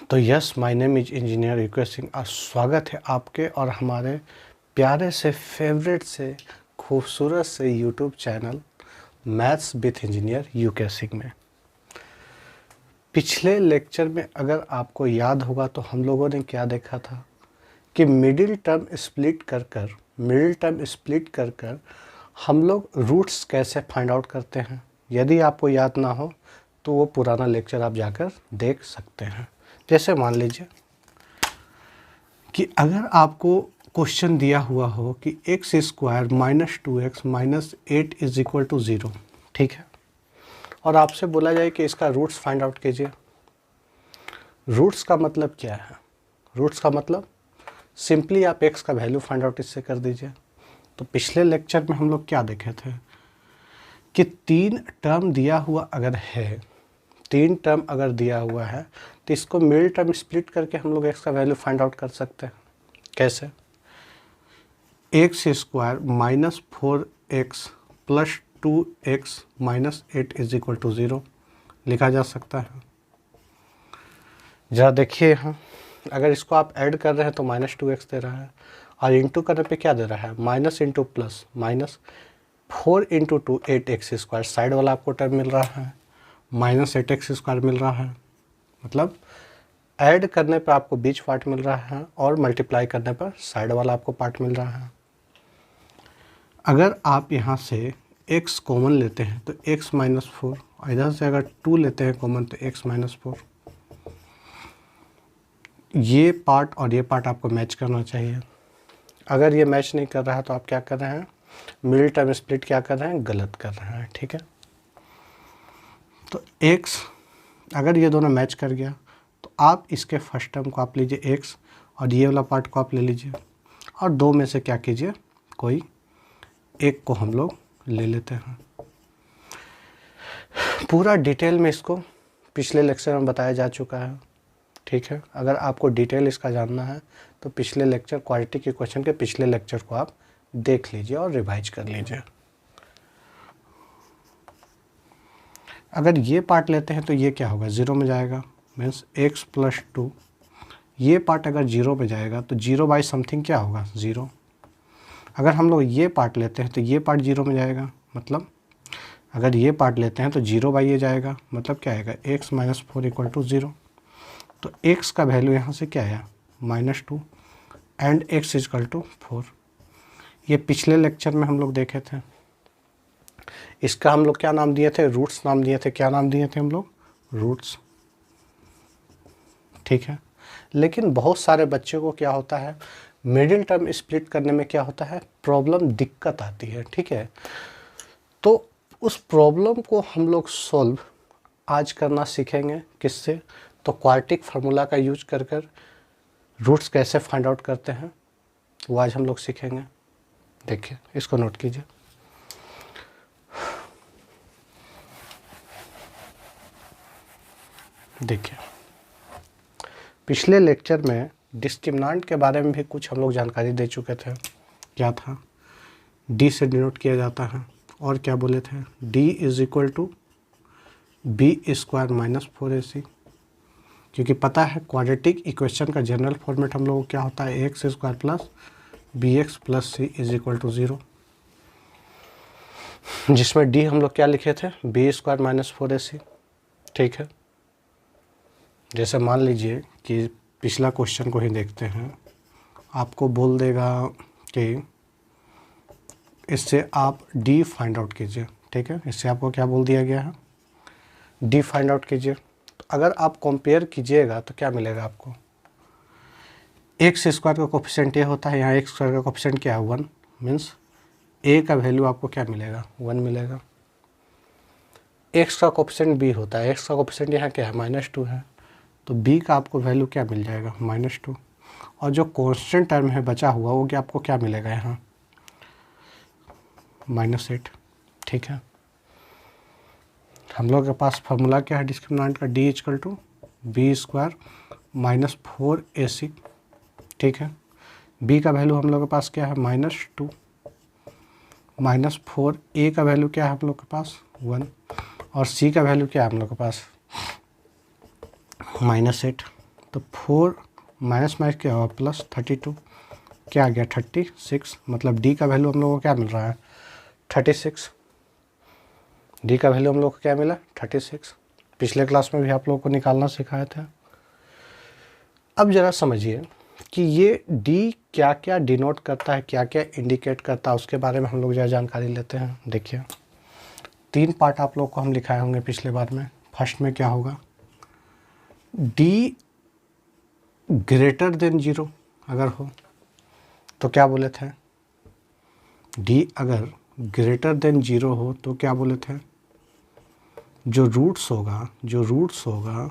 तो yes, my name is engineer UK Singh. स्वागत है आपके और हमारे प्यारे से फेवरेट से खूबसूरत से YouTube channel maths with engineer UK Singh में। पिछले लेक्चर में अगर आपको याद होगा तो हम लोगों ने क्या देखा था कि मिडिल टर्म स्प्लिट कर कर हम लोग रूट्स कैसे फाइंड आउट करते हैं। यदि आपको याद ना हो तो वो पुराना लेक्चर आप जाकर देख सकते हैं। जैसे मान लीजिए कि अगर आपको क्वेश्चन दिया हुआ हो कि X square minus 2x minus 8 is equal to 0, ठीक है, और आपसे बोला जाए कि इसका रूट्स फाइंड आउट कीजिए। रूट्स का मतलब क्या है? रूट्स का मतलब सिंपली आप x का वैल्यू फाइंड आउट इससे कर दीजिए। तो पिछले लेक्चर में हम लोग क्या देखे थे कि तीन टर्म दिया हुआ है तो इसको मिडिल टर्म स्प्लिट करके हम लोग x का वैल्यू फाइंड आउट कर सकते हैं। कैसे? X square minus 4x plus 2x minus 8 is equal to 0 लिखा जा सकता है। जरा देखिए यहाँ, अगर इसको आप ऐड कर रहे हैं तो माइनस 2x दे रहा है और इंटू करने पे क्या दे रहा है? Minus into plus minus 4 into 2 8x square, side वाला आपको टर्म मिल रहा है, माइनस 8x स्क्वायर मिल रहा है। मतलब ऐड करने पर आपको बीच पार्ट मिल रहा है और मल्टीप्लाई करने पर साइड वाला आपको पार्ट मिल रहा है। अगर आप यहाँ से x कॉमन लेते हैं तो x माइनस 4, इधर से अगर 2 लेते हैं कॉमन तो x माइनस 4। ये पार्ट और ये पार्ट आपको मैच करना चाहिए। अगर ये मैच नहीं कर रहा है तो आप क्या कर रहे हैं? मिडिल टर्म स्प्लिट क्या कर रहे हैं? गलत कर रहे हैं। ठीक है, तो x अगर ये दोनों मैच कर गया तो आप इसके फर्स्ट टर्म को आप लीजिए x और ये वाला पार्ट को आप ले लीजिए और दो में से क्या कीजिए? कोई एक को हम लोग ले लेते हैं। पूरा डिटेल में इसको पिछले लेक्चर में बताया जा चुका है। ठीक है, अगर आपको डिटेल इसका जानना है तो पिछले लेक्चर क्वाड्रेटिक के क्वेश्चन के पिछले लेक्चर को आप देख लीजिए और रिवाइज कर लीजिए। अगर ये पार्ट लेते हैं तो ये क्या होगा? 0 में जाएगा, मीन्स x प्लस 2। ये पार्ट अगर 0 पे जाएगा तो 0 बाई समथिंग क्या होगा? 0। अगर हम लोग ये पार्ट लेते हैं तो ये पार्ट 0 में जाएगा, मतलब अगर ये पार्ट लेते हैं तो 0 बाई ये जाएगा, मतलब क्या आएगा? x minus 4 equal to 0। तो x का वैल्यू यहाँ से क्या आया? Minus 2 and x equal to 4। ये पिछले लेक्चर में हम लोग देखे थे। इसका हम लोग क्या नाम दिए थे? रूट्स नाम दिए थे। क्या नाम दिए थे हम लोग? रूट्स। ठीक है, लेकिन बहुत सारे बच्चों को क्या होता है, मिडिल टर्म स्प्लिट करने में क्या होता है? प्रॉब्लम, दिक्कत आती है। ठीक है, तो उस प्रॉब्लम को हम लोग सॉल्व आज करना सीखेंगे। किससे? तो क्वाड्रेटिक फार्मूला का यूज कर कर रूट्स कैसे फाइंड आउट करते हैं वो आज हम लोग सीखेंगे। देखिए, इसको नोट कीजिए। देखिए, पिछले लेक्चर में डिस्क्रिमिनेंट के बारे में भी कुछ हम लोग जानकारी दे चुके थे। क्या था? d से डिनोट किया जाता है और क्या बोले थे? d is equal to B square minus 4ac, क्योंकि पता है क्वाड्रेटिक इक्वेशन का जनरल फॉर्मेट हम लोगों को क्या होता है? X square plus B X plus C is equal to 0, जिसमें d हम लोग क्या लिखे थे? B square minus 4ac। ठीक है, जैसे मान लीजिए कि पिछला क्वेश्चन को ही देखते हैं। आपको बोल देगा कि इससे आप d फाइंड आउट कीजिए। ठीक है, इससे आपको क्या बोल दिया गया है? d फाइंड आउट कीजिए। तो अगर आप कंपेयर कीजिएगा तो क्या मिलेगा आपको? एक्स स्क्वायर का कोफिशिएंट ये होता है, यहाँ एक्स स्क्वायर का कोफिशिएंट क्या है? 1, मीन्स a का वैल्यू आपको क्या मिलेगा? 1 मिलेगा। x का कोफिशिएंट b होता है, x का कोफिशिएंट यहाँ क्या है? माइनस 2 है, तो b का आपको वैल्यू क्या मिल जाएगा? माइनस 2। और जो कांस्टेंट टर्म है बचा हुआ वो क्या आपको क्या मिलेगा यहाँ? माइनस 8। ठीक है, हम लोग के पास फार्मूला क्या है डिस्क्रिमिनेंट का? d equal to B square minus 4ac। ठीक है, b का वैल्यू हम लोग के पास क्या है? माइनस 2 माइनस 4, a का वैल्यू क्या है हम लोग के पास? 1, और c का वैल्यू क्या है हम लोग के पास? माइनस 8। तो 4 माइनस माइनस क्या होगा प्लस 32, क्या आ गया 36, मतलब डी का वैल्यू हम लोगों को क्या मिल रहा है 36। डी का वैल्यू हम लोग को क्या मिला 36। पिछले क्लास में भी आप लोगों को निकालना सिखाया था। अब ज़रा समझिए कि ये डी क्या क्या डिनोट करता है, क्या क्या इंडिकेट करता है, उसके बारे में हम लोग ज़रा जानकारी लेते हैं। देखिए 3 पार्ट आप लोग को हम लिखाए होंगे पिछले बार में। फर्स्ट में क्या होगा, डी ग्रेटर देन 0 अगर हो तो क्या बोले थे, डी अगर ग्रेटर देन 0 हो तो क्या बोले थे, जो रूट्स होगा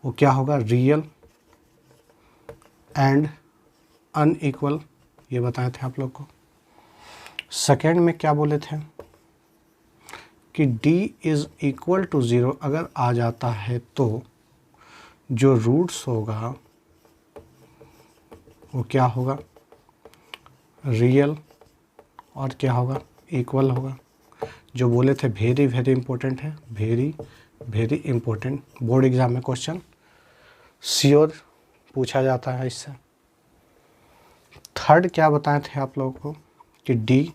वो क्या होगा रियल एंड अनइक्वल, ये बताए थे आप लोग को। सेकेंड में क्या बोले थे कि d इज़ इक्वल टू 0 अगर आ जाता है तो जो रूट्स होगा वो क्या होगा रियल और क्या होगा इक्वल होगा। जो बोले थे वेरी वेरी इंपॉर्टेंट है, very very important, board exam में क्वेश्चन श्योर पूछा जाता है इससे। थर्ड क्या बताए थे आप लोगों को कि d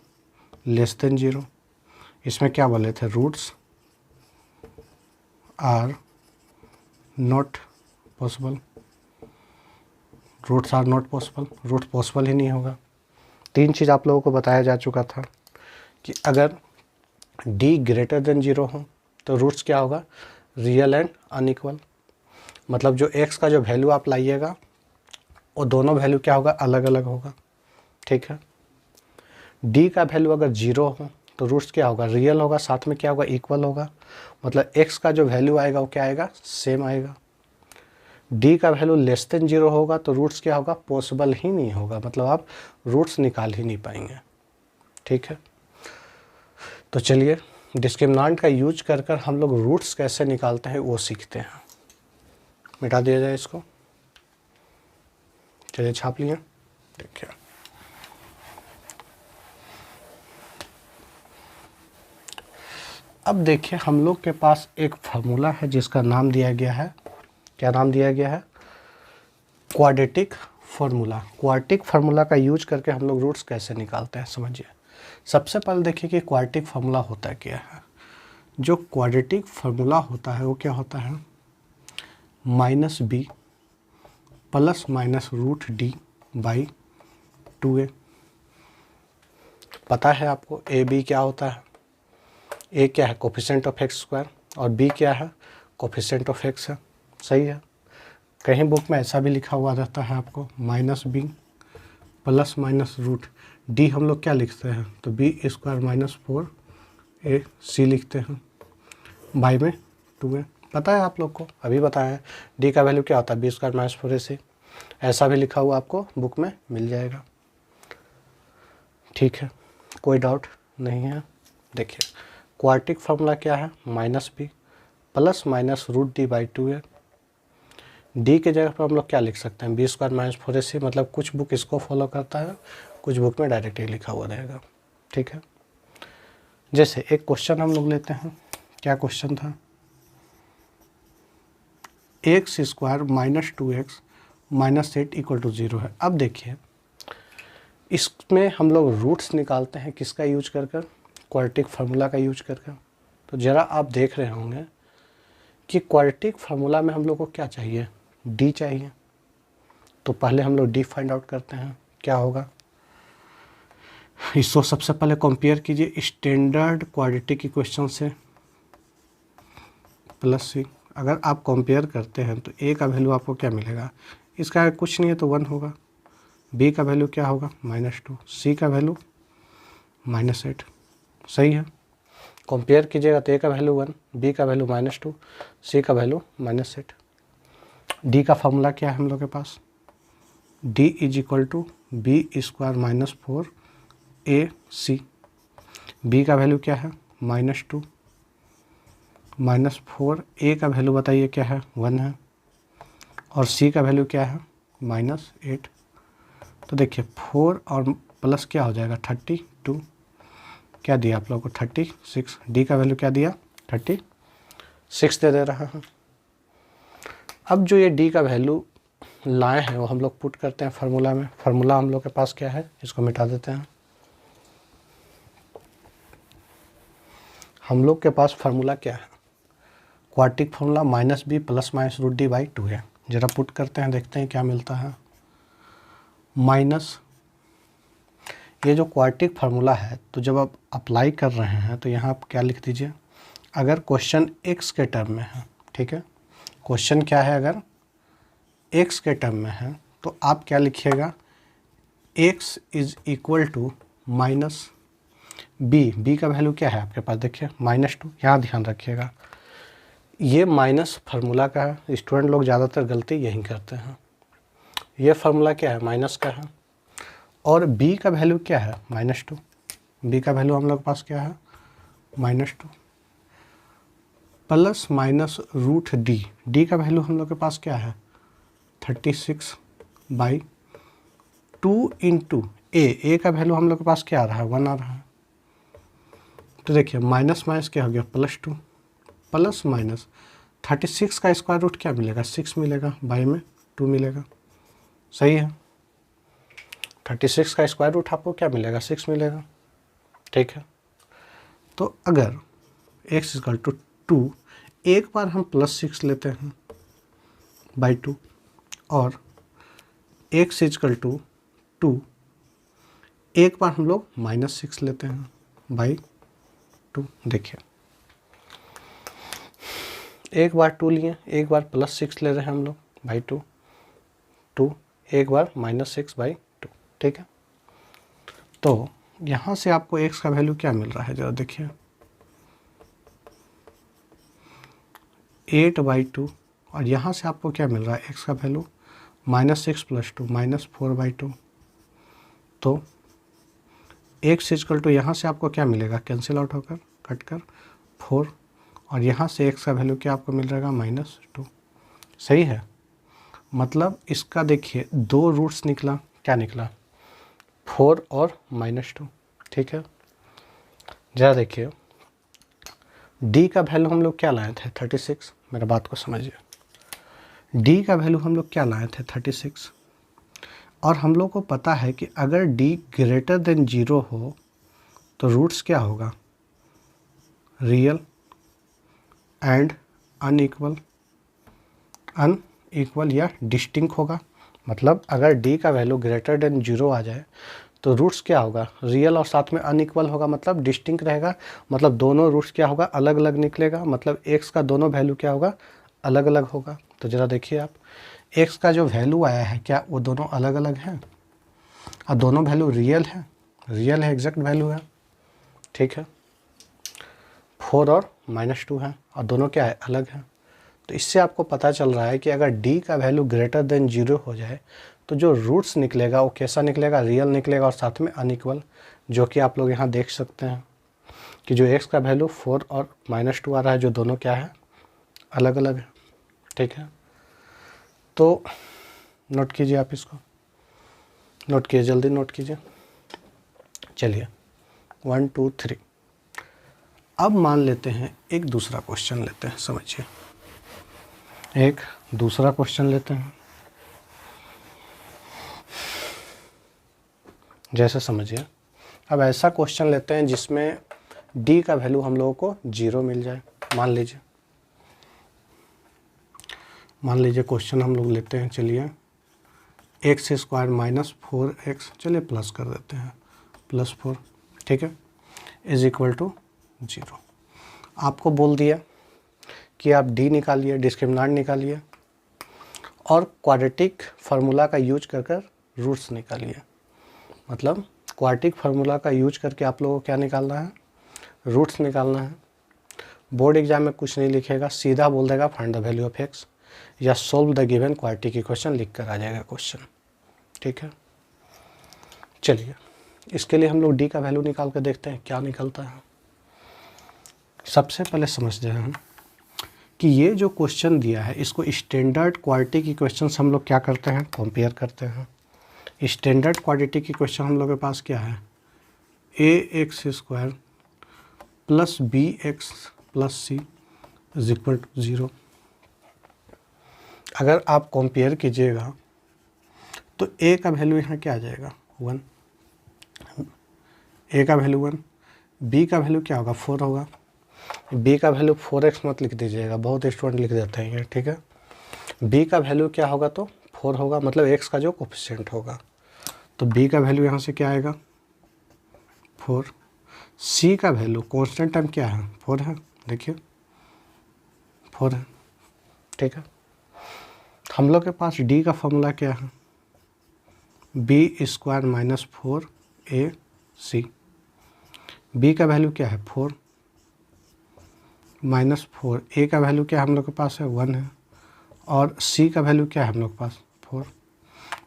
लेस देन 0, इसमें क्या बोले थे roots are not possible, roots are not possible, root possible ही नहीं होगा। 3 चीज़ आप लोगों को बताया जा चुका था कि अगर d ग्रेटर देन 0 हो तो रूट्स क्या होगा रियल एंड अनइक्वल, मतलब जो x का जो वैल्यू आप लाइएगा वो दोनों वैल्यू क्या होगा अलग अलग होगा, ठीक है। d का वैल्यू अगर 0 हो तो रूट्स क्या होगा रियल होगा, साथ में क्या होगा इक्वल होगा, मतलब x का जो वैल्यू आएगा वो क्या आएगा सेम आएगा। d का वैल्यू लेस देन 0 होगा तो रूट्स क्या होगा पॉसिबल ही नहीं होगा, मतलब आप रूट्स निकाल ही नहीं पाएंगे, ठीक है। तो चलिए डिस्क्रिमिनेंट का यूज कर कर हम लोग रूट्स कैसे निकालते हैं वो सीखते हैं। मिटा दिया जाए इसको, चलिए छाप लिए, देखिए अब देखिए हम लोग के पास एक फार्मूला है जिसका नाम दिया गया है, क्या नाम दिया गया है क्वाड्रेटिक फार्मूला। क्वाड्रेटिक फार्मूला का यूज करके हम लोग रूट्स कैसे निकालते हैं समझिए। सबसे पहले देखिए कि क्वाड्रेटिक फार्मूला होता क्या है। जो क्वाड्रेटिक फार्मूला होता है वो क्या होता है -b plus minus root D by 2a। पता है आपको ए बी क्या होता है, ए क्या है कोफिशिएंट ऑफ एक्स स्क्वायर और बी क्या है कोफिशिएंट ऑफ एक्स है, सही है। कहीं बुक में ऐसा भी लिखा हुआ रहता है आपको -b plus minus root D हम लोग क्या लिखते हैं तो बी स्क्वायर माइनस 4ac लिखते हैं बाई में 2a। पता है आप लोग को, अभी बताया है डी का वैल्यू क्या होता है बी स्क्वायर माइनस 4ac, ऐसा भी लिखा हुआ आपको बुक में मिल जाएगा, ठीक है, कोई डाउट नहीं है। देखिए क्वाड्रेटिक फार्मूला क्या है -b plus minus root D by 2a। D के जगह पर हम लोग क्या लिख सकते हैं बी स्क्वायर माइनस 4ac, मतलब कुछ बुक इसको फॉलो करता है, कुछ बुक में डायरेक्ट ही लिखा हुआ रहेगा, ठीक है। जैसे एक क्वेश्चन हम लोग लेते हैं, क्या क्वेश्चन था X square minus 2x minus 8 equal to 0 है। अब देखिए इसमें हम लोग रूट्स निकालते हैं किसका यूज कर कर क्वाड्रेटिक फार्मूला का यूज कर कर। तो ज़रा आप देख रहे होंगे कि क्वाड्रेटिक फार्मूला में हम लोग को क्या चाहिए d चाहिए, तो पहले हम लोग d फाइंड आउट करते हैं क्या होगा। इसको सबसे पहले कंपेयर कीजिए स्टैंडर्ड क्वाड्रेटिक इक्वेशन से प्लस c। अगर आप कंपेयर करते हैं तो a का वैल्यू आपको क्या मिलेगा, इसका कुछ नहीं है तो 1 होगा, b का वैल्यू क्या होगा -2, c का वैल्यू -8, सही है। कंपेयर कीजिएगा तो a का वैल्यू 1, b का वैल्यू -2, c का वैल्यू -8। d का फार्मूला क्या है हम लोग के पास d is equal to B square minus 4ac। b का वैल्यू क्या है -2 -4, a का वैल्यू बताइए क्या है 1 है और c का वैल्यू क्या है -8। तो देखिए 4 और प्लस क्या हो जाएगा 32, क्या दिया आप लोगों को 36, डी का वैल्यू क्या दिया 36 दे रहा है। अब जो ये डी का वैल्यू लाए हैं वो हम लोग पुट करते हैं फार्मूला में। फार्मूला हम लोग के पास क्या है, इसको मिटा देते हैं। हम लोग के पास फार्मूला क्या है, quadratic formula minus B plus minus root D by 2 है। जरा पुट करते हैं, देखते हैं क्या मिलता है। माइनस ये जो क्वाड्रेटिक फार्मूला है, तो जब आप अप्लाई कर रहे हैं तो यहाँ आप क्या लिख दीजिए, अगर क्वेश्चन एक्स के टर्म में है, ठीक है, क्वेश्चन क्या है, अगर एक्स के टर्म में है तो आप क्या लिखिएगा, X is equal to minus B का वैल्यू क्या है आपके पास, देखिए -2। यहाँ ध्यान रखिएगा, ये माइनस फार्मूला का है, स्टूडेंट लोग ज़्यादातर गलती यही करते हैं। ये फार्मूला क्या है, माइनस का है, और b का वैल्यू क्या है, -2। b का वैल्यू हम लोग के पास क्या है, -2 प्लस माइनस रूट डी का वैल्यू हम लोग के पास क्या है, 36/2 इंटू ए का वैल्यू हम लोग के पास क्या आ रहा है, 1 आ रहा है। तो देखिए माइनस माइनस क्या हो गया, +2 प्लस माइनस 36 का स्क्वायर रूट क्या मिलेगा, 6 मिलेगा, बाई में 2 मिलेगा, सही है। 36 का स्क्वायर रूट आपको क्या मिलेगा, 6 मिलेगा, ठीक है। तो अगर x इक्वल टू 2, एक बार हम +6 लेते हैं बाई 2, और x इक्वल टू 2, एक बार हम लोग -6 लेते हैं बाई 2। देखिए एक बार 2 लिए, एक बार +6 ले रहे हैं हम लोग बाई 2, एक बार -6 बाई 2, ठीक है। तो यहाँ से आपको x का वैल्यू क्या मिल रहा है, जरा देखिए 8/2, और यहाँ से आपको क्या मिल रहा है, x का वैल्यू -6 + 2 -4/2। तो x इक्वल टू यहाँ से आपको क्या मिलेगा, कैंसिल आउट होकर कट कर 4, और यहाँ से x का वैल्यू क्या आपको मिल जाएगा, -2, सही है। मतलब इसका देखिए 2 रूट्स निकला, क्या निकला, 4 और -2, ठीक है। जरा देखिए d का वैल्यू हम लोग क्या लाए थे, 36, मेरा बात को समझिए। d का वैल्यू हम लोग क्या लाए थे, 36, और हम लोग को पता है कि अगर d ग्रेटर देन 0 हो तो रूट्स क्या होगा, रियल एंड अनइक्वल या डिस्टिंक्ट होगा। मतलब अगर d का वैल्यू ग्रेटर देन 0 आ जाए तो रूट्स क्या होगा, रियल और साथ में अनइक्वल होगा, मतलब डिस्टिंक्ट रहेगा, मतलब दोनों रूट्स क्या होगा, अलग अलग निकलेगा, मतलब x का दोनों वैल्यू क्या होगा, अलग अलग होगा। तो ज़रा देखिए आप, x का जो वैल्यू आया है क्या वो दोनों अलग अलग हैं, और दोनों वैल्यू रियल है, एग्जैक्ट वैल्यू है, ठीक है। 4 और -2 है, और दोनों क्या है, अलग है। तो इससे आपको पता चल रहा है कि अगर d का वैल्यू ग्रेटर देन 0 हो जाए तो जो रूट्स निकलेगा वो कैसा निकलेगा, रियल निकलेगा और साथ में अनइक्वल, जो कि आप लोग यहाँ देख सकते हैं कि जो x का वैल्यू 4 और -2 आ रहा है, जो दोनों क्या है, अलग अलग है, ठीक है। तो नोट कीजिए, आप इसको नोट कीजिए, जल्दी नोट कीजिए। चलिए 1 2 3। अब मान लेते हैं एक दूसरा क्वेश्चन लेते हैं, समझिए एक दूसरा क्वेश्चन लेते हैं। जैसे समझिए, अब ऐसा क्वेश्चन लेते हैं जिसमें d का वैल्यू हम लोगों को 0 मिल जाए। मान लीजिए क्वेश्चन हम लोग लेते हैं, चलिए x² - 4x, चलिए प्लस कर देते हैं, +4, ठीक है, इज इक्वल टू 0। आपको बोल दिया कि आप d निकालिए, डिस्क्रिमिनेंट निकालिए, और क्वाड्रेटिक फार्मूला का यूज कर रूट्स निकालिए। मतलब क्वाड्रेटिक फार्मूला का यूज करके आप लोगों को क्या निकालना है, रूट्स निकालना है। बोर्ड एग्जाम में कुछ नहीं लिखेगा, सीधा बोल देगा find the value of x या solve the given quadratic equation लिख कर आ जाएगा क्वेश्चन, ठीक है। चलिए इसके लिए हम लोग d का वैल्यू निकाल कर देखते हैं क्या निकलता है। सबसे पहले समझ जाए हम कि ये जो क्वेश्चन दिया है इसको स्टैंडर्ड क्वाड्रेटिक इक्वेशंस हम लोग क्या करते हैं, कंपेयर करते हैं। स्टैंडर्ड क्वाड्रेटिक इक्वेशन हम लोग के पास क्या है, ax² + bx + c = 0। अगर आप कंपेयर कीजिएगा तो ए का वैल्यू यहाँ क्या आ जाएगा 1, ए का वैल्यू 1, बी का वैल्यू क्या होगा 4 होगा, बी का वैल्यू 4x मत लिख दीजिएगा, बहुत स्टूडेंट लिख देते हैं ये, ठीक है। बी का वैल्यू क्या होगा तो 4 होगा, मतलब x का जो कोफिशिएंट होगा, तो बी का वैल्यू यहाँ से क्या आएगा 4। सी का वैल्यू कांस्टेंट टाइम क्या है 4 है, देखिए 4 है, ठीक है। हम लोग के पास डी का फॉर्मूला क्या है, बी स्क्वायर माइनस 4 ए सी। बी का वैल्यू क्या है 4 माइनस 4, ए का वैल्यू क्या हम लोग के पास है 1 है, और सी का वैल्यू क्या है हम लोग के पास 4।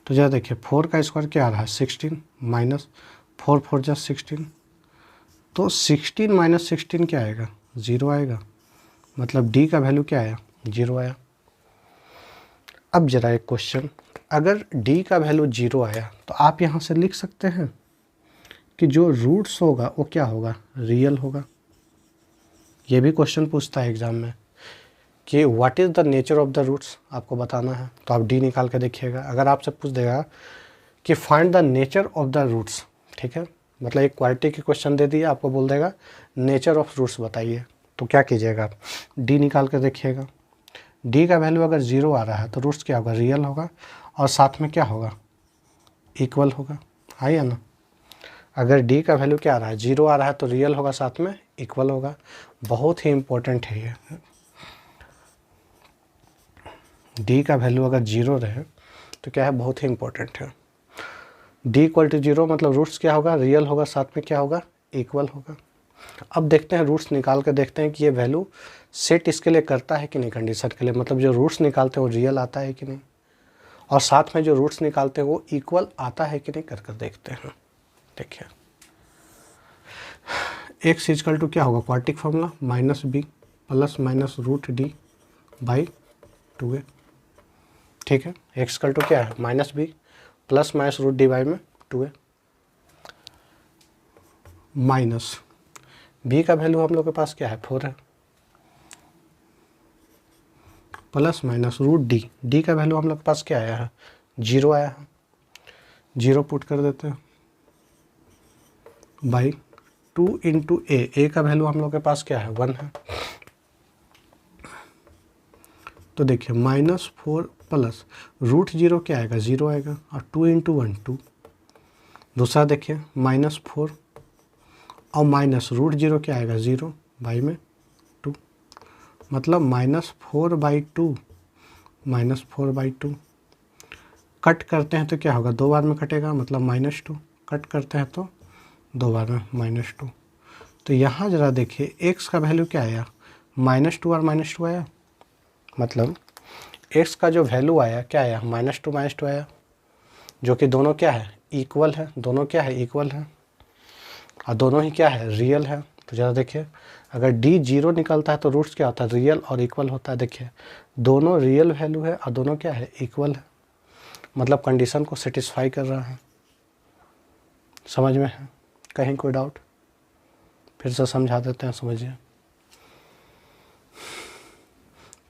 तो जरा देखिए 4 का स्क्वायर क्या आ रहा है 16 माइनस 4 4 जा 16, तो 16 माइनस 16 क्या आएगा 0 आएगा, मतलब डी का वैल्यू क्या आया 0 आया। अब जरा एक क्वेश्चन, अगर डी का वैल्यू 0 आया तो आप यहाँ से लिख सकते हैं कि जो रूट्स होगा वो क्या होगा रियल होगा। ये भी क्वेश्चन पूछता है एग्ज़ाम में कि what is the nature of the roots, आपको बताना है, तो आप डी निकाल के देखिएगा। अगर आपसे पूछ देगा कि find the nature of the roots, ठीक है, मतलब एक क्वालिटी की क्वेश्चन दे दिया, आपको बोल देगा नेचर ऑफ रूट्स बताइए, तो क्या कीजिएगा आप डी निकाल के देखिएगा। डी का वैल्यू अगर 0 आ रहा है तो रूट्स क्या होगा रियल होगा, और साथ में क्या होगा इक्वल होगा, है या ना। अगर डी का वैल्यू क्या आ रहा है 0 आ रहा है तो रियल होगा, साथ में इक्वल होगा। बहुत ही इम्पोर्टेंट है ये, डी का वैल्यू अगर 0 रहे तो क्या है बहुत ही इम्पोर्टेंट है। डी इक्वल टू 0 मतलब रूट्स क्या होगा रियल होगा, साथ में क्या होगा इक्वल होगा। अब देखते हैं रूट्स निकाल कर देखते हैं कि ये वैल्यू सेट इसके लिए करता है कि नहीं, कंडीशन के लिए, मतलब जो रूट्स निकालते हैं वो रियल आता है कि नहीं, और साथ में जो रूट्स निकालते हैं वो इक्वल आता है कि नहीं, कर देखते हैं। देखिए एक्स इजकल टू क्या होगा quadratic formula minus B plus minus root D by 2a, ठीक है। एक्स इजकल टू क्या है minus B plus minus root D by में 2a, माइनस बी का वैल्यू हम लोग के पास क्या है 4 है, plus minus root d, d का वैल्यू हम लोग के पास क्या आया है 0 आया है, 0 पुट कर देते हैं बाई 2 इंटू ए का वैल्यू हम लोग के पास क्या है 1 है। तो देखिए -4 प्लस रूट 0 क्या आएगा 0 आएगा, और 2 इंटू 1 2। दूसरा देखिए -4 और माइनस रूट 0 क्या आएगा 0 बाई में 2, मतलब -4 बाई 2, -4 बाई 2। कट करते हैं तो क्या होगा 2 बार में कटेगा, मतलब -2, कट करते हैं तो 2 बार में -2। तो यहाँ ज़रा देखिए x का वैल्यू क्या आया -2 और -2 आया, मतलब x का जो वैल्यू आया क्या आया -2 आया, जो कि दोनों क्या है इक्वल है, दोनों क्या है इक्वल है, और दोनों ही क्या है रियल है। तो ज़रा देखिए अगर d 0 निकलता है तो रूट्स क्या होता है रियल और इक्वल होता है। देखिए दोनों रियल वैल्यू है और दोनों क्या है इक्वल है, मतलब कंडीशन को सेटिस्फाई कर रहा है। समझ में है कहीं कोई डाउट, फिर से समझा देते हैं, समझिए।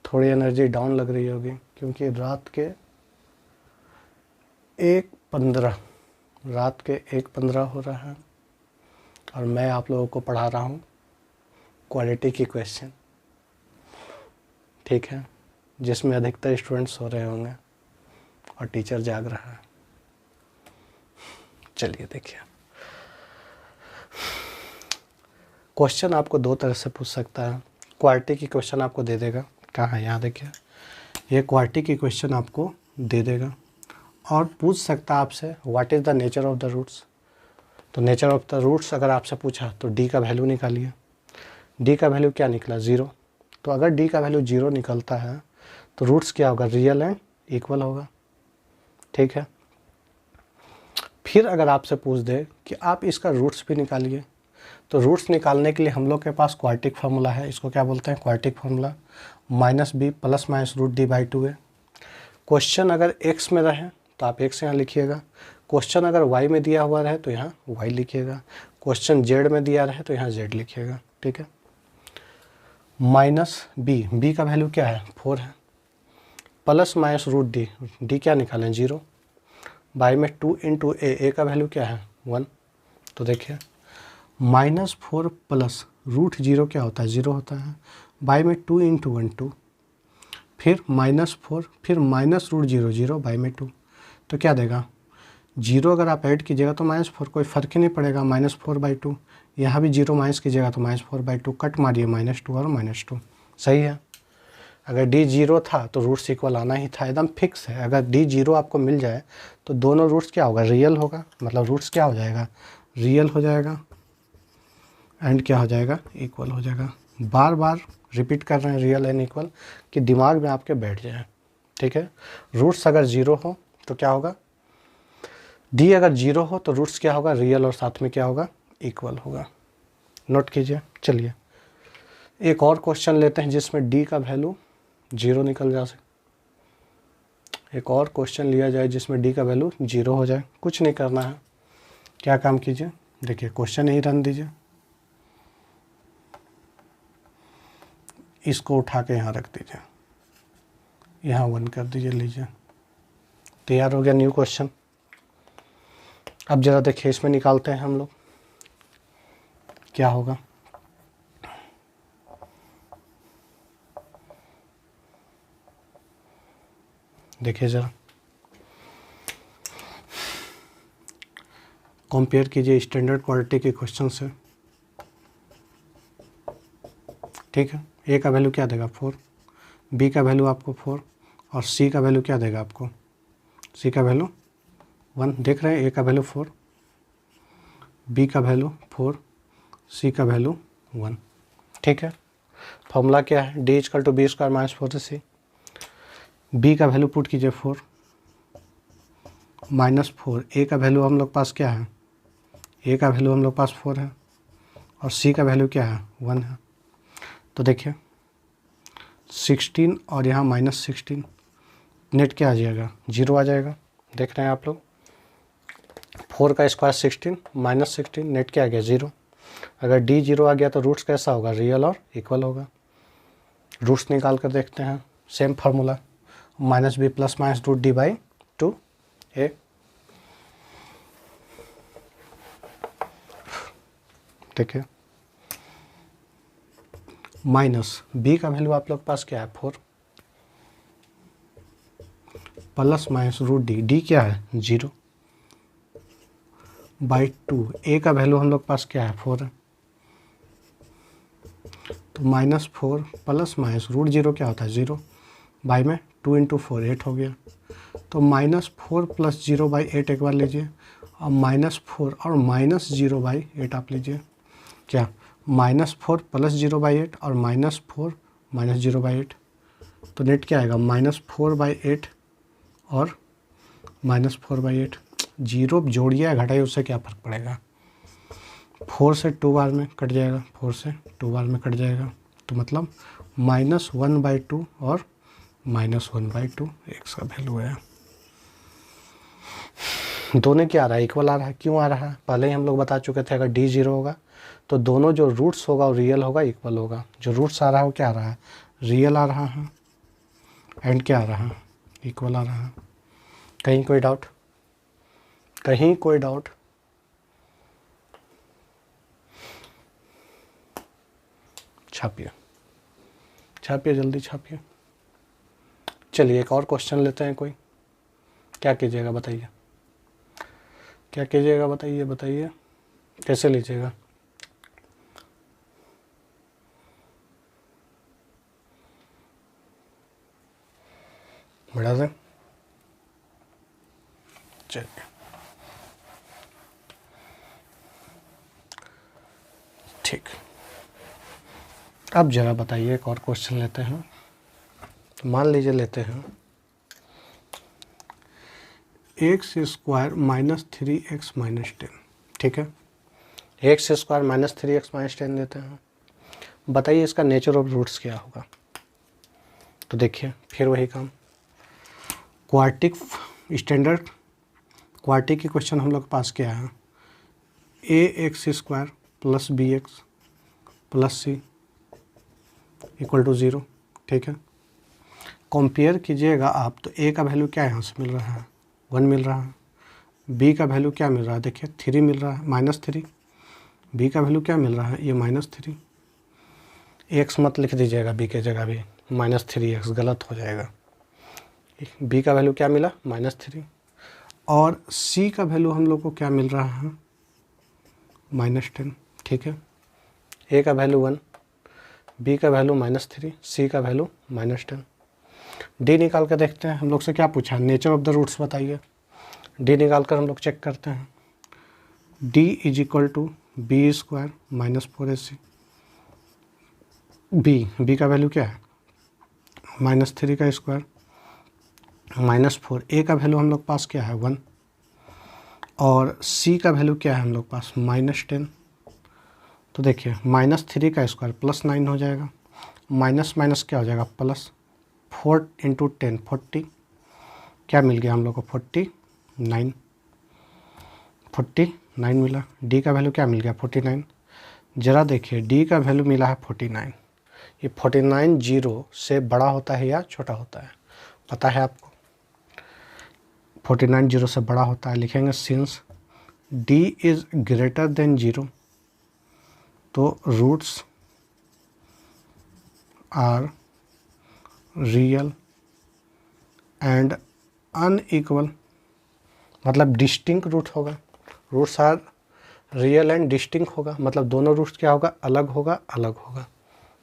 थोड़ी एनर्जी डाउन लग रही होगी क्योंकि रात के 1:15 हो रहा है और मैं आप लोगों को पढ़ा रहा हूँ क्वालिटी की क्वेश्चन, ठीक है, जिसमें अधिकतर स्टूडेंट्स सो रहे होंगे और टीचर जाग रहा है। चलिए देखिए क्वेश्चन आपको 2 तरह से पूछ सकता है। क्वालिटी की क्वेश्चन आपको दे देगा, कहाँ है यहाँ देखिए, ये क्वालिटी की क्वेश्चन आपको दे देगा और पूछ सकता है आपसे what is the nature of the roots. तो नेचर ऑफ द रूट्स अगर आपसे पूछा तो डी का वैल्यू निकालिए। डी का वैल्यू क्या निकला 0, तो अगर डी का वैल्यू 0 निकलता है तो रूट्स क्या होगा रियल एंड इक्वल होगा, ठीक है। फिर अगर आपसे पूछ दे कि आप इसका रूट्स भी निकालिए, तो रूट्स निकालने के लिए हम लोग के पास क्वाड्रेटिक फार्मूला है, इसको क्या बोलते हैं quadratic formula -b plus minus root D by 2a। Question अगर x में रहे तो आप x यहाँ लिखिएगा, क्वेश्चन अगर y में दिया हुआ रहे तो यहाँ y लिखिएगा, क्वेश्चन z में दिया रहे तो यहाँ z लिखिएगा, ठीक है। -b, b का वैल्यू क्या है 4 है, plus minus root d, d क्या निकालें 0, बाई में 2 इंटू ए का वैल्यू क्या है 1। तो देखिए -4 प्लस रूट 0 क्या होता है 0 होता है, बाई में 2 इंटू 1 2, फिर -4, फिर माइनस रूट 0 0 बाई में 2, तो क्या देगा 0। अगर आप ऐड कीजिएगा तो -4 कोई फ़र्क ही नहीं पड़ेगा, -4/2। यहाँ भी 0 माइनस कीजिएगा तो -4/2, कट मारिए -2 और -2, सही है। अगर d 0 था तो रूट्स इक्वल आना ही था, एकदम फिक्स है। अगर d 0 आपको मिल जाए तो दोनों रूट्स क्या होगा रियल होगा, मतलब रूट्स क्या हो जाएगा रियल हो जाएगा, एंड क्या हो जाएगा इक्वल हो जाएगा। बार बार रिपीट कर रहे हैं रियल एंड इक्वल कि दिमाग में आपके बैठ जाए, ठीक है। रूट्स अगर 0 हो तो क्या होगा, d अगर 0 हो तो रूट्स क्या होगा रियल और साथ में क्या होगा इक्वल होगा। नोट कीजिए। चलिए एक और क्वेश्चन लेते हैं जिसमें d का वैल्यू 0 निकल जा सके। एक और क्वेश्चन लिया जाए जिसमें d का वैल्यू 0 हो जाए। कुछ नहीं करना है, क्या काम कीजिए, देखिए क्वेश्चन ही रन दीजिए, इसको उठा के यहाँ रख दीजिए, यहाँ 1 कर दीजिए, लीजिए तैयार हो गया न्यू क्वेश्चन। अब जरा देखिए इसमें निकालते हैं हम लोग क्या होगा। देखिए ज़रा कंपेयर कीजिए स्टैंडर्ड क्वालिटी के क्वेश्चन से, ठीक है। ए का वैल्यू क्या देगा 4, बी का वैल्यू आपको 4 और सी का वैल्यू क्या देगा आपको, सी का वैल्यू 1। देख रहे हैं ए का वैल्यू 4, बी का वैल्यू 4, सी का वैल्यू 1, ठीक है। फॉर्मूला क्या है, D equal to B square minus 4ac। B का वैल्यू पुट कीजिए 4 -4, ए का वैल्यू हम लोग पास क्या है, ए का वैल्यू हम लोग पास 4 है और सी का वैल्यू क्या है 1 है। तो देखिए 16 और यहाँ -16, नेट क्या आ जाएगा 0 आ जाएगा। देख रहे हैं आप लोग 4 का स्क्वायर 16 -16, नेट क्या आ गया 0। अगर d 0 आ गया तो रूट्स कैसा होगा रियल और इक्वल होगा। रूट्स निकाल कर देखते हैं, same formula -b plus minus root d by 2a। देखिए माइनस b का वैल्यू आप लोग पास क्या है 4, प्लस माइनस रूट d क्या है 0 बाई 2, a का वैल्यू हम लोग पास क्या है 4 है, तो -4 प्लस माइनस रूट 0 क्या होता है 0 बाई में 2 इंटू 4 8 हो गया। तो -4 प्लस 0 बाई 8 एक बार लीजिए और -4 और -0 बाई 8 आप लीजिए, क्या -4 प्लस 0 बाई 8 और -4 -0 बाई 8, तो नेट क्या आएगा -4 बाई 8 और -4 बाई 8। 0 जोड़िए या घटाइए उससे क्या फ़र्क पड़ेगा, 4 से 2 बार में कट जाएगा, 4 से 2 बार में कट जाएगा, तो मतलब -1/2 और -1/2 एक सा वैल्यू है। दोनों क्या आ रहा है इक्वल आ रहा है, क्यों आ रहा है पहले ही हम लोग बता चुके थे। अगर d 0 होगा तो दोनों जो रूट्स होगा वो रियल होगा इक्वल होगा। जो रूट्स आ रहा है वो क्या आ रहा है रियल आ रहा है, एंड क्या आ रहा है इक्वल आ रहा है। कहीं कोई डाउट, कहीं कोई डाउट, छापिए छापिए जल्दी छापिए। चलिए एक और क्वेश्चन लेते हैं। कोई क्या कीजिएगा बताइए, क्या कीजिएगा बताइए, बताइए कैसे लीजिएगा। बढ़ा दें, चलिए ठीक। अब जरा बताइए एक और क्वेश्चन लेते हैं। तो मान लीजिए लेते हैं x स्क्वायर -3x - 10, ठीक है। x स्क्वायर -3x - 10 लेते हैं। बताइए इसका नेचर ऑफ रूट्स क्या होगा। तो देखिए फिर वही काम, क्वाड्रेटिक स्टैंडर्ड क्वाड्रेटिक की क्वेश्चन हम लोग पास क्या है, ax square plus bx plus c equal to 0, ठीक है। कंपेयर कीजिएगा आप तो ए का वैल्यू क्या यहाँ से मिल रहा है 1 मिल रहा है, बी का वैल्यू क्या मिल रहा है देखिए 3 मिल रहा है -3, बी का वैल्यू क्या मिल रहा है ये -3, एक्स मत लिख दीजिएगा बी के जगह भी, -3x गलत हो जाएगा। बी का वैल्यू क्या मिला -3 और सी का वैल्यू हम लोग को क्या मिल रहा है -10, ठीक है। ए का वैल्यू 1, बी का वैल्यू -3, सी का वैल्यू -10। डी निकाल कर देखते हैं, हम लोग से क्या पूछा नेचर ऑफ द रूट्स बताइए। डी निकाल कर हम लोग चेक करते हैं। D is equal to b² -4ac। B का वैल्यू क्या है -3 का स्क्वायर -4, ए का वैल्यू हम लोग पास क्या है 1 और सी का वैल्यू क्या है हम लोग पास -10। तो देखिए -3 का स्क्वायर +9 हो जाएगा, माइनस माइनस क्या हो जाएगा +4 × 10 40, क्या मिल गया हम लोग को 49 मिला। डी का वैल्यू क्या मिल गया 49। ज़रा देखिए डी का वैल्यू मिला है 49, ये 49 0 से बड़ा होता है या छोटा होता है पता है आपको? 49 0 से बड़ा होता है, लिखेंगे since d is greater than 0 तो roots are real and unequal, मतलब डिस्टिंक्ट रूट होगा। Roots are real and distinct होगा, मतलब दोनों रूट्स क्या होगा अलग होगा,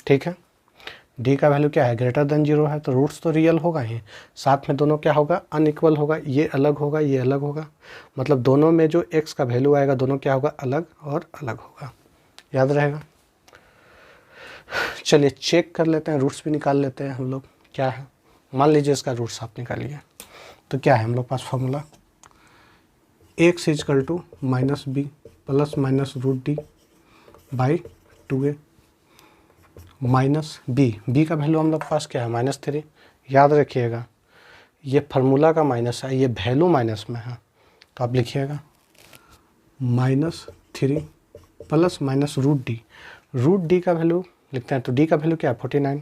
ठीक है। डी का वैल्यू क्या है ग्रेटर देन 0 है तो रूट्स तो रियल होगा ही, साथ में दोनों क्या होगा अनइक्वल होगा, ये अलग होगा, मतलब दोनों में जो एक्स का वैल्यू आएगा दोनों क्या होगा अलग होगा, याद रहेगा। चलिए चेक कर लेते हैं, रूट्स भी निकाल लेते हैं हम लोग। क्या है मान लीजिए इसका रूट्स आप निकालिए तो क्या है हम लोग पास formula x equal to -b plus minus √d/2a minus B का वैल्यू हम लोग पास क्या है -3। याद रखिएगा ये फार्मूला का माइनस है, ये वैल्यू माइनस में है तो आप लिखिएगा -3 प्लस माइनस √d का वैल्यू लिखते हैं तो डी का वैल्यू क्या है 49,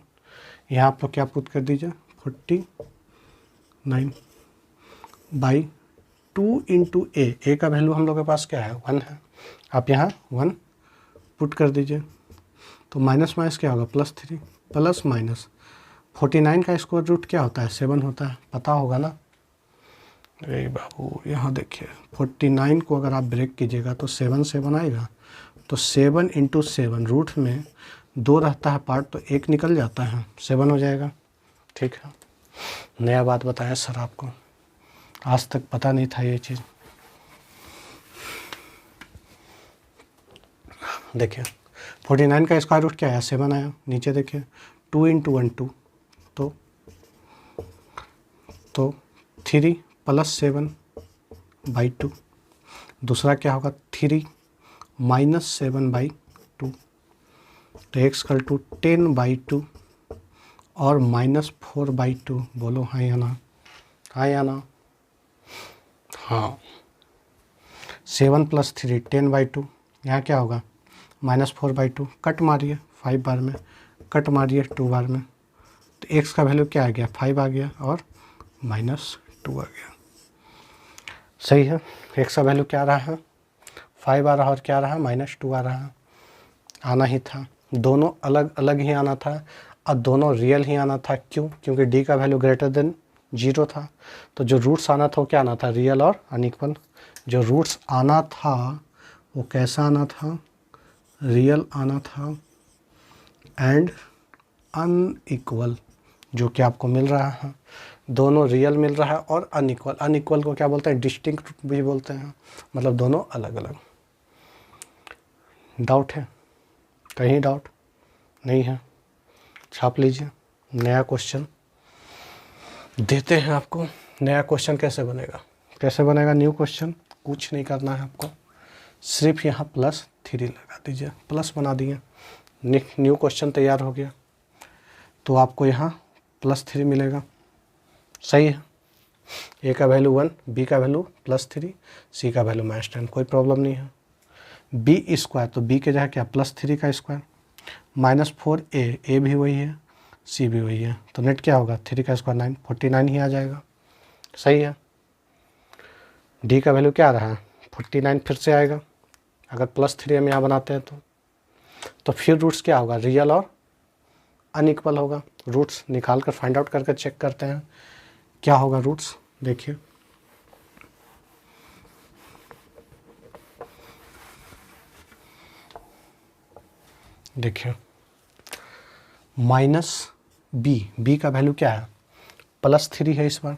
यहाँ आप लोग क्या पुट कर दीजिए 49/2 × ए का वैल्यू हम लोग के पास क्या है 1 है, आप यहाँ 1 पुट कर दीजिए तो माइनस माइनस क्या होगा +3 प्लस माइनस 49 का स्क्वायर रूट क्या होता है 7 होता है, पता होगा ना। अरे बाबू यहाँ देखिए 49 को अगर आप ब्रेक कीजिएगा तो 7 आएगा, तो 7 × 7 रूट में 2 रहता है पार्ट तो 1 निकल जाता है 7 हो जाएगा, ठीक है। नया बात बताया सर आपको, आज तक पता नहीं था ये चीज़। देखिए 49 का स्क्वायर रूट क्या है 7 आया, नीचे देखिए 2 × 1 2 तो 3 प्लस 7/2, दूसरा क्या होगा 3 माइनस 7/2 तो x इक्वल टू 10/2 और -4/2, बोलो हाँ या ना, हाँ 7 + 3 10/2, यहाँ क्या होगा -4/2, कट मारिए 5 बार में, कट मारिए 2 बार में तो x का वैल्यू क्या आ गया 5 आ गया और -2 आ गया, सही है। x का वैल्यू क्या रहा है 5 आ रहा और क्या रहा -2 आ रहा, आना ही था, दोनों अलग अलग ही आना था और दोनों रियल ही आना था। क्यों? क्योंकि d का वैल्यू ग्रेटर देन 0 था तो जो रूट्स आना था वो क्या आना था रियल और अनइक्वल। जो रूट्स आना था वो कैसा आना था रियल आना था एंड अनइक्वल, जो कि आपको मिल रहा है, दोनों रियल मिल रहा है और अनइक्वल को क्या बोलते हैं डिस्टिंक्ट भी बोलते हैं, मतलब दोनों अलग अलग। डाउट है कहीं? डाउट नहीं है, छाप लीजिए। नया क्वेश्चन देते हैं आपको। नया क्वेश्चन कैसे बनेगा न्यू क्वेश्चन, कुछ नहीं करना है आपको, सिर्फ यहाँ +3 लगा दीजिए, प्लस बना दिए, न्यू क्वेश्चन तैयार हो गया तो आपको यहाँ +3 मिलेगा, सही है। ए का वैल्यू 1, बी का वैल्यू +3, सी का वैल्यू -10, कोई प्रॉब्लम नहीं है। बी² तो बी के जगह क्या +3 का स्क्वायर -4 ए भी वही है, सी भी वही है, तो नेट क्या होगा 3 का स्क्वायर 9, 49 ही आ जाएगा। सही है। डी का वैल्यू क्या आ रहा है 49 फिर से आएगा अगर +3 हम यहाँ बनाते हैं तो फिर रूट्स क्या होगा रियल और अनइक्वल होगा। रूट्स निकाल कर फाइंड आउट करके चेक करते हैं क्या होगा रूट्स। देखिए देखिए बी का वैल्यू क्या है +3 है इस बार,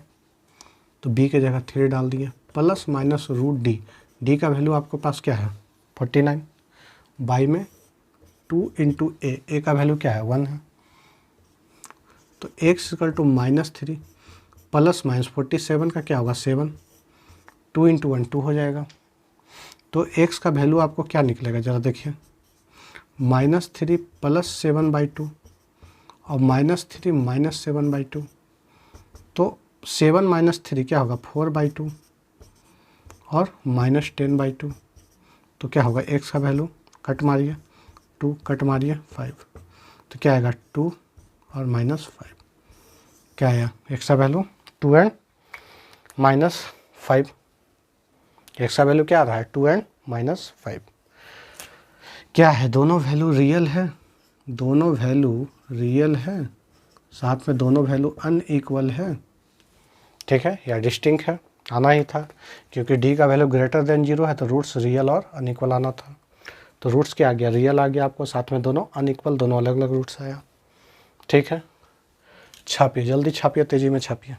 तो बी के जगह 3 डाल दिए, प्लस माइनस रूट डी का वैल्यू आपके पास क्या है 49, बाई में 2 इंटू ए का वैल्यू क्या है 1 है, तो x equal to -3 plus minus 47 का क्या होगा 7, 2 इंटू 1 2 हो जाएगा। तो x का वैल्यू आपको क्या निकलेगा ज़रा देखिए, -3 प्लस 7/2 और -3 माइनस 7/2, तो 7 माइनस 3 क्या होगा 4/2 और -10/2, तो क्या होगा x का वैल्यू कट मारिए 2 कट मारिए 5, तो क्या आएगा 2 और -5, क्या आया x का वैल्यू 2 एंड -5, x का वैल्यू क्या आ रहा है 2 एंड -5। क्या है दोनों वैल्यू रियल है, दोनों वैल्यू रियल है, साथ में दोनों वैल्यू अनइक्वल है, ठीक है, या डिस्टिंक्ट है, आना ही था क्योंकि डी का वैल्यू ग्रेटर देन 0 है तो रूट्स रियल और अनइक्वल आना था। तो रूट्स क्या आ गया रियल आ गया आपको, साथ में दोनों अनइक्वल, दोनों अलग अलग रूट्स आया। ठीक है, छापिए जल्दी छापिए, तेजी में छापिए,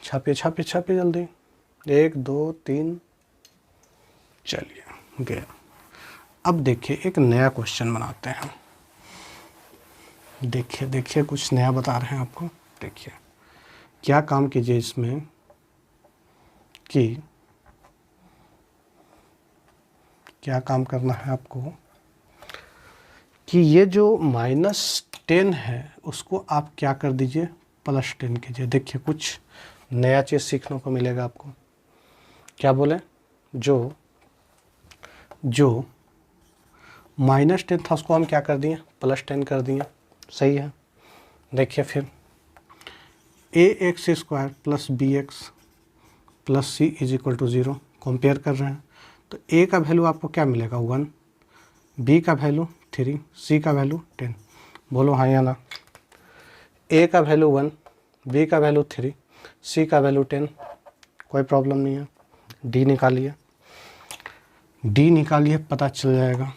छापिए छापिए छापिए जल्दी, 1 2 3, चलिए गया। अब देखिए एक नया क्वेश्चन बनाते हैं, देखिए देखिए कुछ नया बता रहे हैं आपको। देखिए क्या काम कीजिए इसमें कि क्या काम करना है आपको कि ये जो -10 है उसको आप क्या कर दीजिए +10 कीजिए। देखिए कुछ नया चीज़ सीखने को मिलेगा आपको। क्या बोले, जो -10 था उसको हम क्या कर दिए +10 कर दिए। सही है। देखिए फिर ax² + bx + c = 0 कंपेयर कर रहे हैं, तो a का वैल्यू आपको क्या मिलेगा 1, b का वैल्यू 3, c का वैल्यू 10। बोलो हाँ या ना। a का वैल्यू 1, b का वैल्यू 3, c का वैल्यू 10, कोई प्रॉब्लम नहीं है। d निकालिए पता चल जाएगा।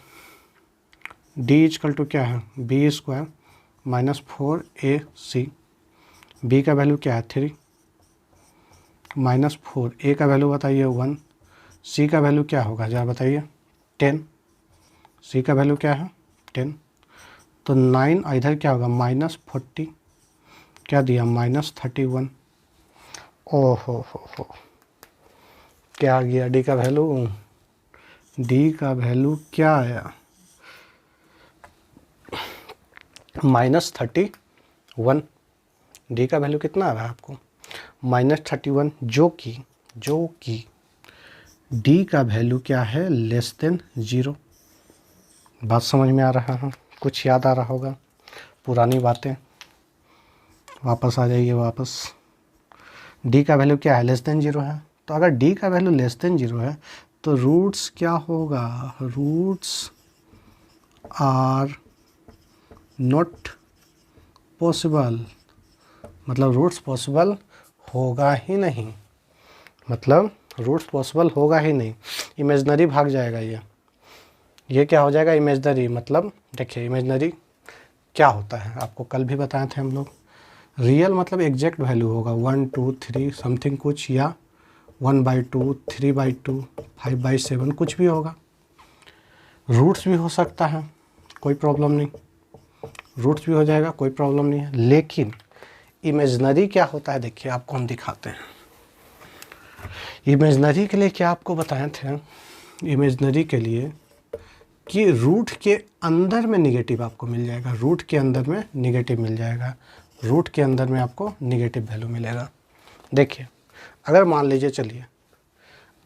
d = क्या है b² -4ac, b का वैल्यू क्या है 3, -4, a का वैल्यू बताइए 1, c का वैल्यू क्या होगा जरा बताइए 10, c का वैल्यू क्या है 10, तो 9 इधर क्या होगा -40, क्या दिया -31। ओहो हो, क्या आ गया d का वैल्यू, d का वैल्यू क्या आया -31। d का वैल्यू कितना आ रहा है आपको -31, जो कि d का वैल्यू क्या है <0। बात समझ में आ रहा है, कुछ याद आ रहा होगा, पुरानी बातें वापस आ जाइए वापस। d का वैल्यू क्या है <0 है, तो अगर d का वैल्यू <0 है तो रूट्स क्या होगा, रूट्स आर नॉट पॉसिबल, मतलब रूट्स पॉसिबल होगा ही नहीं, मतलब रूट्स पॉसिबल होगा ही नहीं, इमेजनरी भाग जाएगा ये क्या हो जाएगा इमेजनरी। मतलब देखिए इमेजनरी क्या होता है आपको कल भी बताए थे हम लोग, रियल मतलब एग्जैक्ट वैल्यू होगा 1 2 3 समथिंग कुछ, या 1/2 3/2 5/7 कुछ भी होगा। रूट्स भी हो सकता है, कोई प्रॉब्लम नहीं, रूट्स भी हो जाएगा, कोई प्रॉब्लम नहीं है। लेकिन इमेजनरी क्या होता है देखिए आपको हम दिखाते हैं। इमेजनरी के लिए क्या आपको बताए थे, इमेजनरी के लिए कि रूट के अंदर में निगेटिव आपको मिल जाएगा, रूट के अंदर में निगेटिव मिल जाएगा, रूट के अंदर में आपको निगेटिव वैल्यू मिलेगा। देखिए अगर मान लीजिए चलिए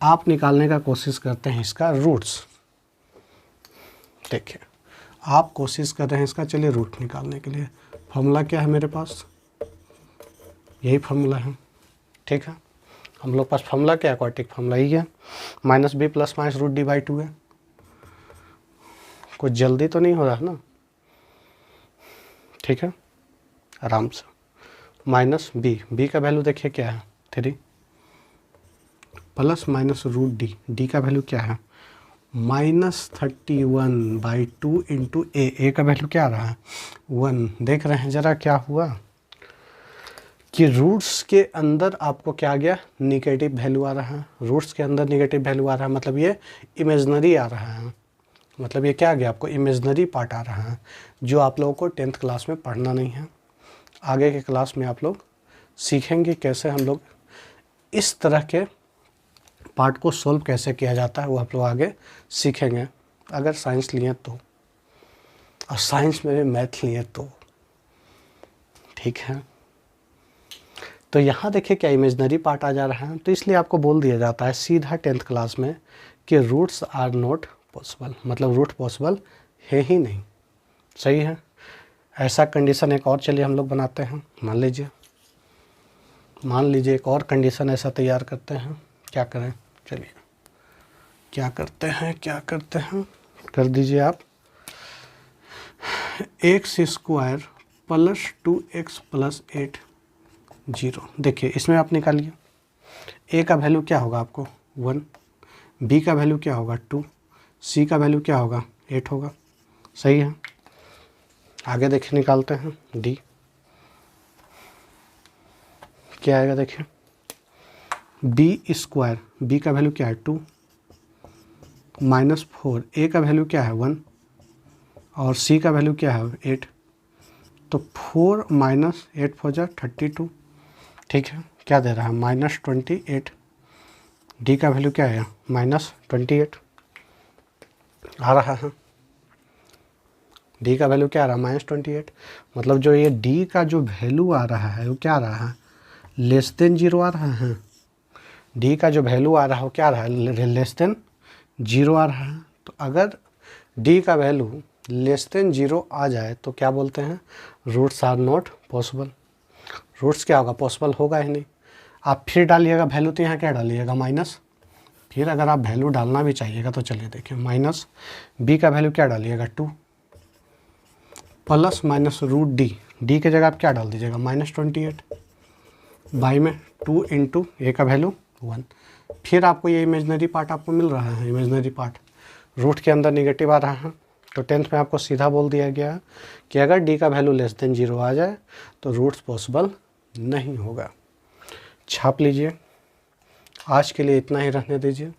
आप निकालने का कोशिश करते हैं इसका रूट्स, देखिए आप कोशिश कर रहे हैं इसका, चलिए रूट निकालने के लिए। फॉर्मूला क्या है मेरे पास, यही फार्मूला है, ठीक है। हम लोग पास फार्मूला क्या है, क्वाड्रेटिक फार्मूला ही है, minus B plus minus root D by 2 है। कुछ जल्दी तो नहीं हो रहा ना, ठीक है, आराम से। माइनस बी का वैल्यू देखिए क्या है 3, प्लस माइनस रूट डी का वैल्यू क्या है -31/2 इंटू ए का वैल्यू क्या आ रहा है 1। देख रहे हैं ज़रा क्या हुआ कि रूट्स के अंदर आपको क्या आ गया, निगेटिव वैल्यू आ रहा है। रूट्स के अंदर निगेटिव वैल्यू आ रहा है मतलब ये इमेजनरी आ रहा है, मतलब ये क्या आ गया आपको, इमेजनरी पार्ट आ रहा है, जो आप लोगों को 10th क्लास में पढ़ना नहीं है। आगे के क्लास में आप लोग सीखेंगे कैसे हम लोग इस तरह के पार्ट को सोल्व कैसे किया जाता है, वो आप लोग आगे सीखेंगे अगर साइंस लिए तो, और साइंस में भी मैथ लिए तो, ठीक है। तो यहाँ देखिए क्या इमेजनरी पार्ट आ जा रहा है, तो इसलिए आपको बोल दिया जाता है सीधा 10th क्लास में कि रूट्स आर नॉट पॉसिबल, मतलब रूट पॉसिबल है ही नहीं, सही है। ऐसा कंडीशन एक और चलिए हम लोग बनाते हैं, मान लीजिए एक और कंडीशन ऐसा तैयार करते हैं। क्या करें, चलिए क्या करते हैं कर दीजिए आप, x² प्लस 2x प्लस 8 0। देखिए इसमें आप निकालिए, a का वैल्यू क्या होगा आपको 1, b का वैल्यू क्या होगा 2, c का वैल्यू क्या होगा 8 होगा, सही है। आगे देखिए निकालते हैं d, क्या आएगा देखिए b², b का वैल्यू क्या है 2 -4, a का वैल्यू क्या है 1 और c का वैल्यू क्या है 8, तो 4 - 8 हो जाए 32, ठीक है। क्या दे रहा है -28, d का वैल्यू क्या है -28 आ रहा है, d का वैल्यू क्या आ रहा है -28, मतलब जो ये d का जो वैल्यू आ रहा है वो क्या आ रहा है लेस देन 0 आ रहा है। d का जो वैल्यू आ रहा है वो क्या आ रहा है लेस देन 0 आ रहा है। तो अगर d का वैल्यू लेस देन 0 आ जाए तो क्या बोलते हैं, roots are not possible. Roots क्या होगा, पॉसिबल होगा ही नहीं। आप फिर डालिएगा वैल्यू, तो यहाँ क्या डालिएगा माइनस, फिर अगर आप वैल्यू डालना भी चाहिएगा तो चलिए देखिए माइनस b का वैल्यू क्या डालिएगा 2 प्लस माइनस रूट डी के जगह आप क्या डाल दीजिएगा -28 बाई में 2 इंटू ए का वैल्यू 1। फिर आपको ये इमेजनरी पार्ट आपको मिल रहा है, इमेजनरी पार्ट रूट के अंदर निगेटिव आ रहा है। तो 10th में आपको सीधा बोल दिया गया कि अगर d का वैल्यू लेस देन 0 आ जाए तो रूट्स पॉसिबल नहीं होगा। छाप लीजिए, आज के लिए इतना ही रहने दीजिए।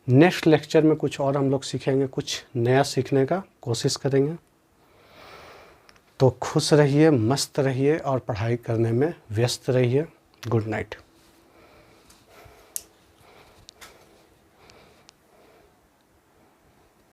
नेक्स्ट लेक्चर में कुछ और हम लोग सीखेंगे, कुछ नया सीखने का कोशिश करेंगे। तो खुश रहिए, मस्त रहिए और पढ़ाई करने में व्यस्त रहिए। Good night.